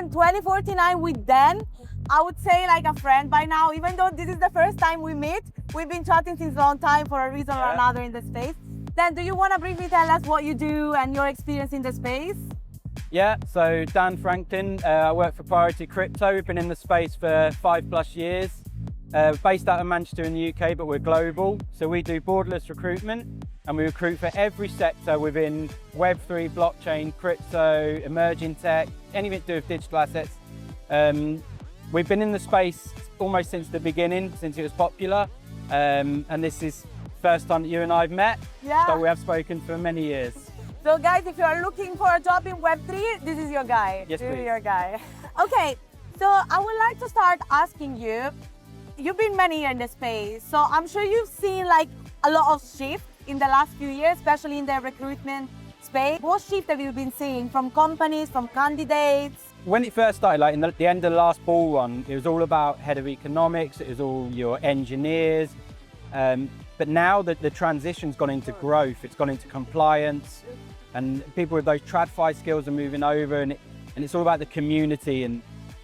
in 2049 with Dan. I would say like a friend by now, even though this is the first time we meet. We've been chatting since a long time for a reason or another in the space. Dan, do you want to briefly tell us what you do and your experience in the space? Yeah, so Dan Franklin, I work for Priority Crypto. We've been in the space for 5+ years. Based out of Manchester in the UK, but we're global. So we do borderless recruitment, and we recruit for every sector within Web3, blockchain, crypto, emerging tech, anything to do with digital assets. We've been in the space almost since the beginning, since it was popular. And this is the first time that you and I have met. Yeah. So we have spoken for many years. So guys, if you are looking for a job in Web3, this is your guy. Yes, this please. is your guy. Okay, so I would like to start asking you, you've been many years in the space, so I'm sure you've seen like a lot of shift in the last few years, especially in the recruitment space. What shift have you been seeing from companies, from candidates? When it first started, like in the end of the last bull run, it was all about head of economics, it was all your engineers. But now that the transition's gone into growth, it's gone into compliance, and people with those TradFi skills are moving over, and it's all about the community, and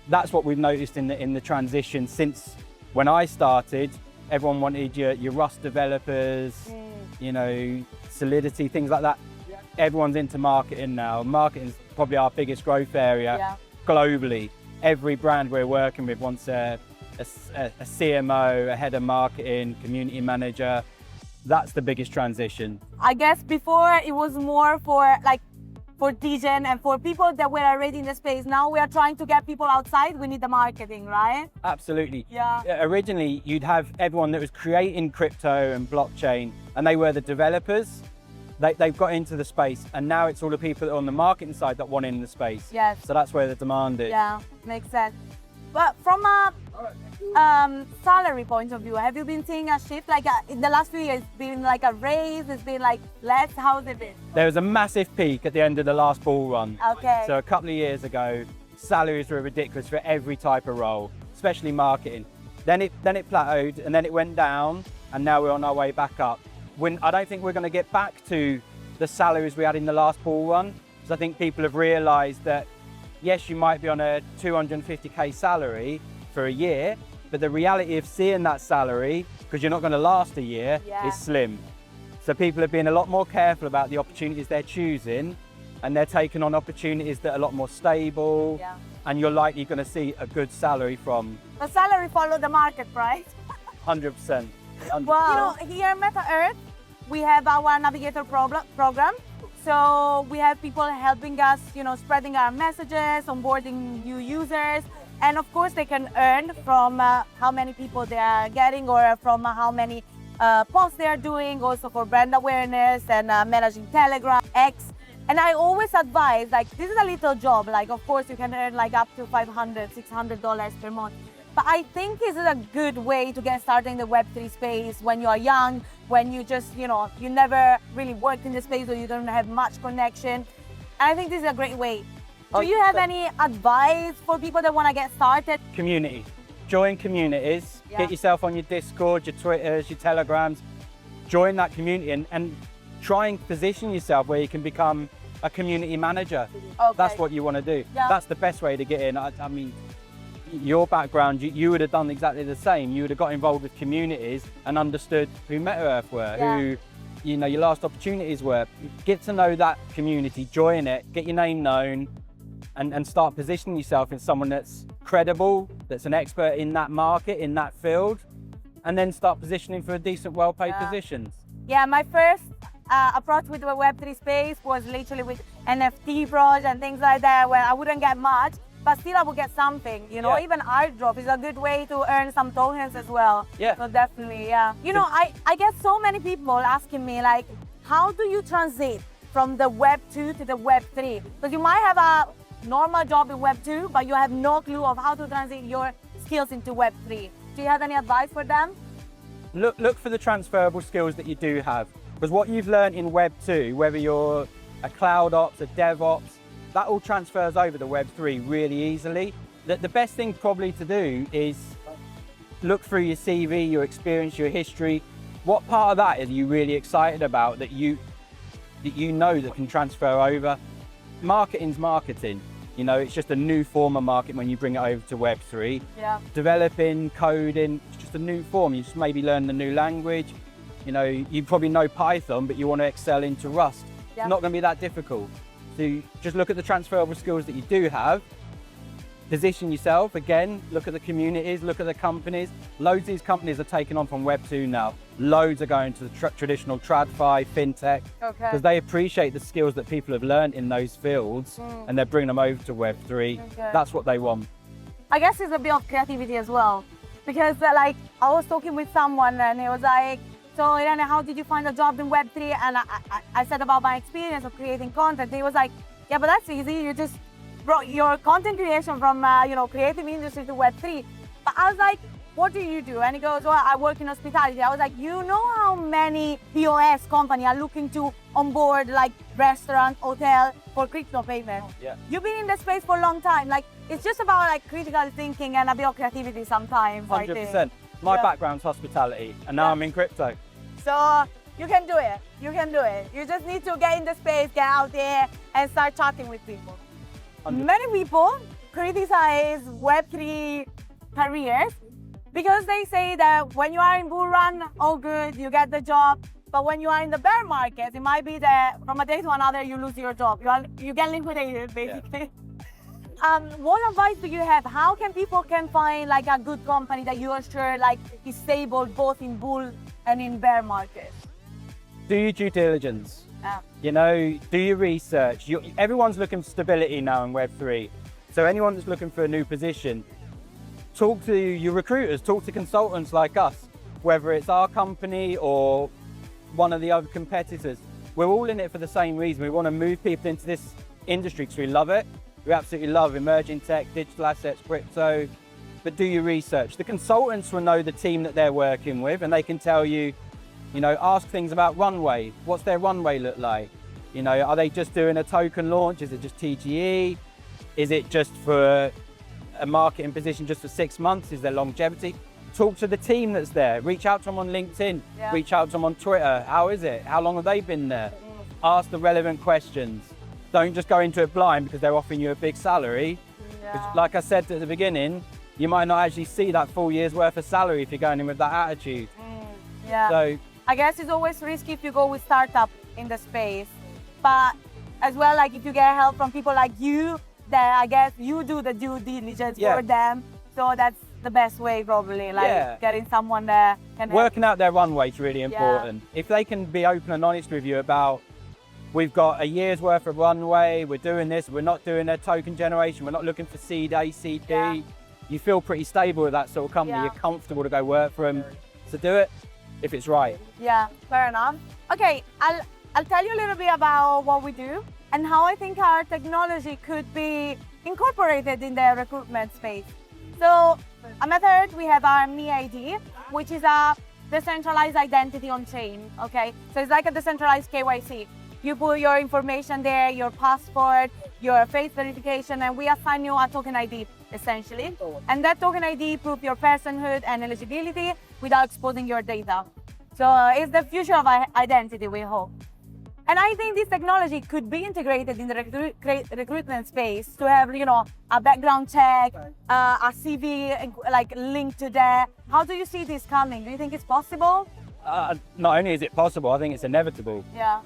that's what we've noticed in the transition since when I started. Everyone wanted your Rust developers, you know, Solidity, things like that. Everyone's into marketing now. Marketing is probably our biggest growth area globally. Every brand we're working with wants a CMO, a head of marketing, community manager. That's the biggest transition. I guess before it was more for Degen and for people that were already in the space. Now we are trying to get people outside. We need the marketing, right? Absolutely. Yeah. Originally, you'd have everyone that was creating crypto and blockchain, and they were the developers. They've got into the space, and now it's all the people that are on the marketing side that want in the space. Yes. So that's where the demand is. Yeah, makes sense. But from a salary point of view, have you been seeing a shift? Like in the last few years, it's been like a raise, it's been like less, how's it been? There was a massive peak at the end of the last bull run. Okay. So a couple of years ago, salaries were ridiculous for every type of role, especially marketing. Then it plateaued, and then it went down, and now we're on our way back up. I don't think we're going to get back to the salaries we had in the last bull run, because I think people have realised that yes, you might be on a 250k salary for a year, but the reality of seeing that salary, because you're not going to last a year, is slim. So people are being a lot more careful about the opportunities they're choosing, and they're taking on opportunities that are a lot more stable, and you're likely going to see a good salary from. The salary follow the market, right? 100%. Wow. You know, here at MetaEarth, we have our Navigator program. So we have people helping us, you know, spreading our messages, onboarding new users. And of course, they can earn from how many people they are getting, or from how many posts they are doing, also for brand awareness and managing Telegram, X. And I always advise, like, this is a little job. Like, of course, you can earn like up to $500, $600 per month. But I think this is a good way to get started in the Web3 space when you are young, when you just, you know, you never really worked in the space or you don't have much connection. And I think this is a great way. Do you have any advice for people that want to get started? Community. Join communities. Get yourself on your Discord, your Twitters, your Telegrams. Join that community and try and position yourself where you can become a community manager. Okay. That's what you want to do. Yeah. That's the best way to get in. I mean, your background, you would have done exactly the same. You would have got involved with communities and understood who MetaEarth were, who, you know, your last opportunities were. Get to know that community, join it, get your name known, and start positioning yourself as someone that's credible, that's an expert in that market, in that field, and then start positioning for a decent, well-paid positions. Yeah, my first approach with the Web3 space was literally with NFT projects and things like that, where I wouldn't get much, but still I would get something, you know. Even airdrop is a good way to earn some tokens as well. So definitely, You know, I get so many people asking me, like, how do you transit from the Web 2 to the Web 3? Because you might have a normal job in Web 2, but you have no clue of how to transit your skills into Web 3. Do you have any advice for them? Look for the transferable skills that you do have. Because what you've learned in Web 2, whether you're a cloud ops, a DevOps, that all transfers over to Web 3 really easily. The best thing probably to do is look through your CV, your experience, your history. What part of that are you really excited about that you know that can transfer over? Marketing's marketing. You know, it's just a new form of marketing when you bring it over to Web3. Yeah. Developing, coding, it's just a new form. You just maybe learn the new language. You know, you probably know Python, but you want to excel into Rust. Yeah. It's not going to be that difficult. So you just look at the transferable skills that you do have, position yourself, again, look at the communities, look at the companies. Loads of these companies are taking on from Web2 now. Loads are going to the traditional TradFi, FinTech, because they appreciate the skills that people have learned in those fields and they're bringing them over to Web3. That's what they want. I guess it's a bit of creativity as well, because like I was talking with someone and he was like, so Irene, how did you find a job in Web3? And I said about my experience of creating content. He was like, yeah, but that's easy. You just brought your content creation from, creative industry to Web3. But I was like, what do you do? And he goes, well, I work in hospitality. I was like, you know how many POS companies are looking to onboard like restaurant, hotel for crypto payment? Yeah. You've been in the space for a long time. Like, it's just about like critical thinking and a bit of creativity sometimes. 100%. My background's hospitality and now I'm in crypto. So you can do it. You can do it. You just need to get in the space, get out there and start chatting with people. 100%. Many people criticize Web3 careers because they say that when you are in bull run, all good, you get the job. But when you are in the bear market, it might be that from a day to another, you lose your job. You get liquidated, basically. Yeah. What advice do you have? How can people find like a good company that you are sure like is stable both in bull and in bear market? Do your due diligence. Yeah. You know, do your research. Everyone's looking for stability now in Web3. So anyone that's looking for a new position, talk to your recruiters, talk to consultants like us, whether it's our company or one of the other competitors. We're all in it for the same reason. We want to move people into this industry because we love it. We absolutely love emerging tech, digital assets, crypto, but do your research. The consultants will know the team that they're working with and they can tell you, you know, ask things about runway. What's their runway look like? You know, are they just doing a token launch? Is it just TGE? Is it just for a marketing position just for 6 months? Is there longevity? Talk to the team that's there. Reach out to them on LinkedIn. Yeah. Reach out to them on Twitter. How is it? How long have they been there? Ask the relevant questions. Don't just go into it blind because they're offering you a big salary. Yeah. Like I said at the beginning, you might not actually see that full year's worth of salary if you're going in with that attitude. Yeah. So I guess it's always risky if you go with startup in the space. But as well, like if you get help from people like you, then I guess you do the due diligence for them. So that's the best way probably, like getting someone there. Working out their runway is really important. If they can be open and honest with you about, we've got a year's worth of runway, we're doing this, we're not doing a token generation, we're not looking for seed A, seed B. You feel pretty stable with that sort of company, you're comfortable to go work for them. So do it if it's right. Yeah, fair enough. Okay, I'll tell you a little bit about what we do and how I think our technology could be incorporated in the recruitment space. So at MetaEarth, we have our MeID, which is a decentralized identity on chain, okay? So it's like a decentralized KYC. You put your information there, your passport, your face verification, and we assign you a token ID, essentially. And that token ID proves your personhood and eligibility without exposing your data. So it's the future of identity, we hope. And I think this technology could be integrated in the recruitment space to have, you know, a background check, a CV, like linked to that. How do you see this coming? Do you think it's possible? Not only is it possible, I think it's inevitable. Yeah.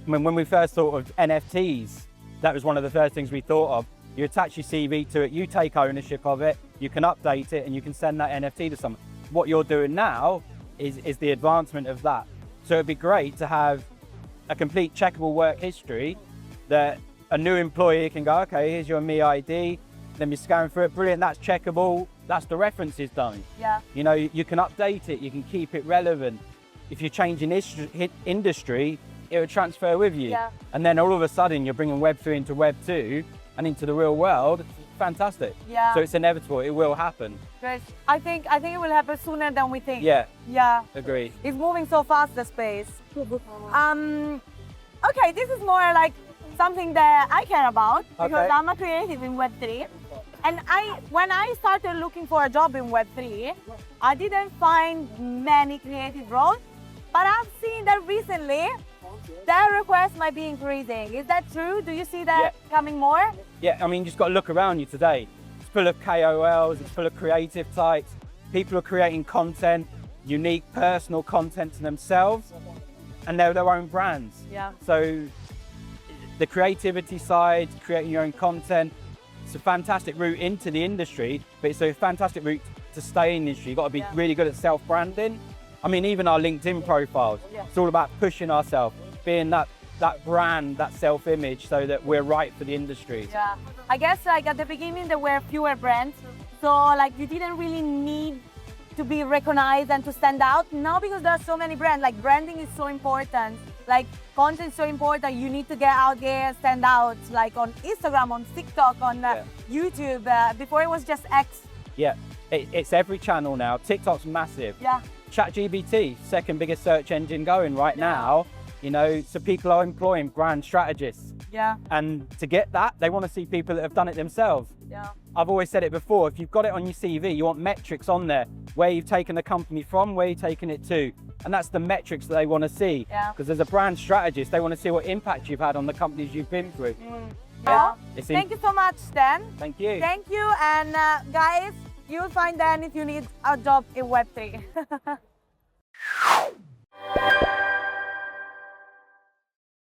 When we first thought of NFTs, that was one of the first things we thought of. You attach your CV to it, you take ownership of it, you can update it, and you can send that NFT to someone. What you're doing now is the advancement of that. So it'd be great to have a complete checkable work history that a new employee can go, okay, here's your MeID, then you're scanning through it, brilliant, that's checkable, that's the references done. Yeah. You know, you can update it, you can keep it relevant. If you're changing industry, it will transfer with you. Yeah. And then all of a sudden you're bringing Web3 into Web2 and into the real world. Fantastic. Yeah. So it's inevitable, it will happen. Great. I think it will happen sooner than we think. Yeah. Yeah. Agree. It's moving so fast, the space. Okay, this is more like something that I care about because I'm a creative in Web3. And when I started looking for a job in Web3, I didn't find many creative roles, but I've seen that recently that request might be increasing. Is that true? Do you see that coming more? Yeah, I mean, you just got to look around you today. It's full of KOLs, it's full of creative types. People are creating content, unique personal content to themselves, and they're their own brands. Yeah. So the creativity side, creating your own content, it's a fantastic route into the industry, but it's a fantastic route to stay in the industry. You've got to be really good at self-branding. I mean, even our LinkedIn profiles, it's all about pushing ourselves, being that brand, that self-image, so that we're right for the industry. Yeah, I guess like at the beginning there were fewer brands, so like you didn't really need to be recognized and to stand out. Now because there are so many brands, like branding is so important, like content is so important, you need to get out there, stand out, like on Instagram, on TikTok, on YouTube. Before it was just X. Yeah, it's every channel now. TikTok's massive. Yeah. ChatGPT, second biggest search engine going right now. You know, so people are employing brand strategists. Yeah. And to get that, they want to see people that have done it themselves. Yeah. I've always said it before, if you've got it on your CV, you want metrics on there, where you've taken the company from, where you've taken it to. And that's the metrics that they want to see. Yeah. Because as a brand strategist, they want to see what impact you've had on the companies you've been through. Yeah. Thank you so much, Dan. Thank you. Thank you. And guys, you'll find Dan if you need a job in Web3.